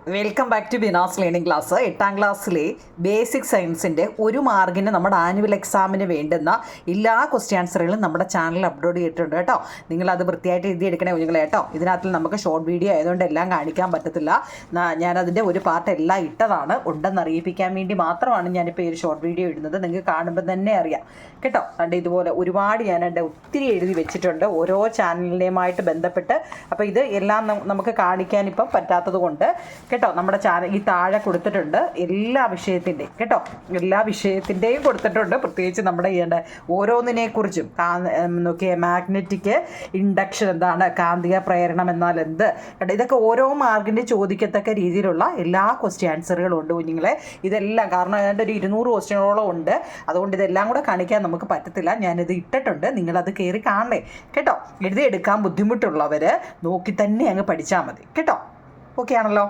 Welcome back to ബിനാസ് learning class. 8ാം ക്ലാസ്സിലെ ബേസിക് സയൻസിൻ്റെ 1 മാർക്കിന് നമ്മുടെ ആനുവൽ എക്സാമിന് വേണ്ടുന്ന എല്ലാ ക്വസ്റ്റ്യൻ ആൻസറുകളും നമ്മുടെ ചാനലിൽ അപ്ലോഡ് ചെയ്തിട്ടുണ്ട് കേട്ടോ. നിങ്ങളത് വൃത്തിയായിട്ട് എഴുതിയെടുക്കണേ കുഞ്ഞുങ്ങളെ കേട്ടോ. ഇതിനകത്ത് നമുക്ക് ഷോർട്ട് വീഡിയോ ആയതുകൊണ്ട് എല്ലാം കാണിക്കാൻ പറ്റത്തില്ല. ഞാനതിൻ്റെ ഒരു പാർട്ട് എല്ലാം ഇട്ടതാണ്. ഉണ്ടെന്ന് അറിയിപ്പിക്കാൻ വേണ്ടി മാത്രമാണ് ഞാനിപ്പോൾ ഈ ഒരു ഷോർട്ട് വീഡിയോ ഇടുന്നത്. നിങ്ങൾക്ക് കാണുമ്പോൾ തന്നെ അറിയാം കേട്ടോ. അതുകൊണ്ട് ഇതുപോലെ ഒരുപാട് ഞാനെൻ്റെ ഒത്തിരി എഴുതി വെച്ചിട്ടുണ്ട് ഓരോ ചാനലിനെയുമായിട്ട് ബന്ധപ്പെട്ട്. അപ്പോൾ ഇത് എല്ലാം നമുക്ക് കാണിക്കാൻ ഇപ്പം പറ്റാത്തത് കൊണ്ട് കേട്ടോ, നമ്മുടെ ചാനൽ ഈ താഴെ കൊടുത്തിട്ടുണ്ട് എല്ലാ വിഷയത്തിൻ്റെയും കേട്ടോ, എല്ലാ വിഷയത്തിൻ്റെയും കൊടുത്തിട്ടുണ്ട്. പ്രത്യേകിച്ച് നമ്മുടെ ഓരോന്നിനെക്കുറിച്ചും നോക്കിയ മാഗ്നറ്റിക് ഇൻഡക്ഷൻ എന്താണ്, കാന്തിക പ്രേരണം എന്നാൽ എന്ത് കേട്ടോ, ഇതൊക്കെ ഓരോ മാർക്കിൻ്റെ ചോദിക്കത്തക്ക രീതിയിലുള്ള എല്ലാ ക്വസ്റ്റ്യൻ ആൻസറുകളും ഉണ്ട് കുഞ്ഞുങ്ങളെ. ഇതെല്ലാം കാരണം അതിൻ്റെ ഒരു 200 ക്വസ്റ്റ്യനോളം ഉണ്ട്. അതുകൊണ്ട് ഇതെല്ലാം കൂടെ കാണിക്കാൻ നമുക്ക് പറ്റത്തില്ല. ഞാനിത് ഇട്ടിട്ടുണ്ട്, നിങ്ങളത് കയറി കാണണേ കേട്ടോ. എഴുതിയെടുക്കാൻ ബുദ്ധിമുട്ടുള്ളവർ നോക്കി തന്നെ അങ്ങ് പഠിച്ചാൽ മതി കേട്ടോ. ഓക്കെ ആണല്ലോ.